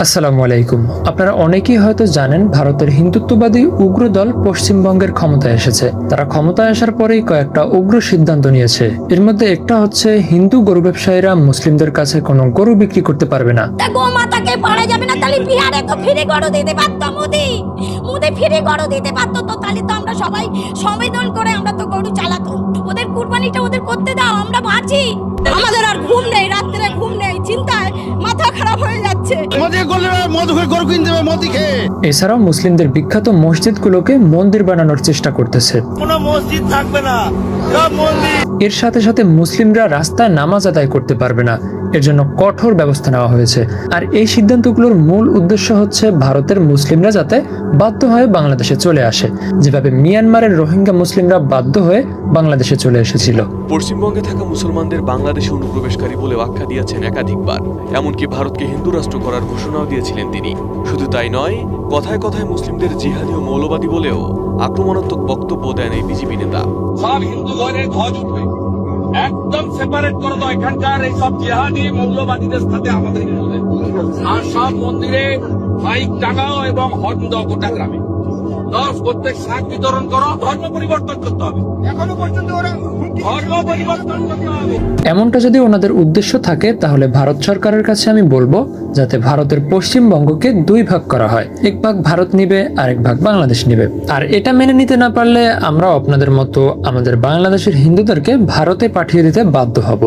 আসসালামু আলাইকুম। আপনারা অনেকেই হয়তো জানেন ভারতের হিন্দুত্ববাদী উগ্র দল পশ্চিমবঙ্গের ক্ষমতায় এসেছে। তারা ক্ষমতায় আসার পরেই কয়েকটা উগ্র সিদ্ধান্ত নিয়েছে। এর মধ্যে একটা হচ্ছে হিন্দু গরু ব্যবসায়ীরা মুসলিমদের কাছে কোনো গরু বিক্রি করতে পারবে না। গোমাতাকে পারা যাবে না, তাহলে বিহারে তো ফিরে গড় দিতে পারতো মোদি ফিরে গড় দিতে পারতো, তো তাহলে তো আমরা সবাই সম্মেলন করে আমরা তো গরু চালাতো। ওদের কুরবানিটা ওদের করতে দাও, আমরা বাঁচি। আমাদের আর ঘুম নেই, রাত্রে ঘুম নেই, চিন্তায় মাথা খারাপ হয়ে যাচ্ছে। এছাড়াও মুসলিমদের বিখ্যাত মসজিদগুলোকে মন্দির বানানোর চেষ্টা করতেছে। কোনো মসজিদ থাকবে না, সব মন্দির। এর সাথে সাথে মুসলিমরা রাস্তায় নামাজ আদায় করতে পারবে না, এর জন্য কঠোর ব্যবস্থা নেওয়া হয়েছে। আর এই সিদ্ধান্তগুলোর মূল উদ্দেশ্য হচ্ছে ভারতের মুসলিমরা যাতে বাধ্য হয়ে বাংলাদেশে চলে আসে, যেভাবে মিয়ানমারের রোহিঙ্গা মুসলিমরা বাধ্য হয়ে বাংলাদেশে চলে এসেছিল। পশ্চিমবঙ্গে থাকা মুসলমানদের বাংলাদেশে অনুপ্রবেশকারী বলে আখ্যা দিয়েছেন একাধিকবার। এমনকি ভারতকে হিন্দু রাষ্ট্র করার ঘোষণাও দিয়েছিলেন তিনি। শুধু তাই নয়, কথায় কথায় মুসলিমদের জিহাদি ও মৌলবাদী বলেও আক্রমণাত্মক বক্তব্য দেন এই বিজেপি নেতা। সব হিন্দু ঘরে ধ্বজ উঠবে, একদম সেপারেট করে দাও এখানকার এই সব জিহাদি মৌলবাদীদের সাথে আমাদের হিন্দুদের। আর সব মন্দিরে মাইক টাঙাও এবং হর্ন দাও গোটা গ্রামে। প্রত্যেক শাক বিতরণ করো, ধর্ম পরিবর্তন করতে হবে। এখনো পর্যন্ত ওরা ধর্ম পরিবর্তন করতে হবে। এমনটা যদি ওনাদের উদ্দেশ্য থাকে, তাহলে ভারত সরকারের কাছে আমি বলবো যাতে ভারতের পশ্চিমবঙ্গকে দুই ভাগ করা হয়। এক ভাগ ভারত নিবে, আরেক ভাগ বাংলাদেশ নিবে। আর এটা মেনে নিতে না পারলে আমরাও আপনাদের মতো আমাদের বাংলাদেশের হিন্দুদেরকে ভারতে পাঠিয়ে দিতে বাধ্য হব।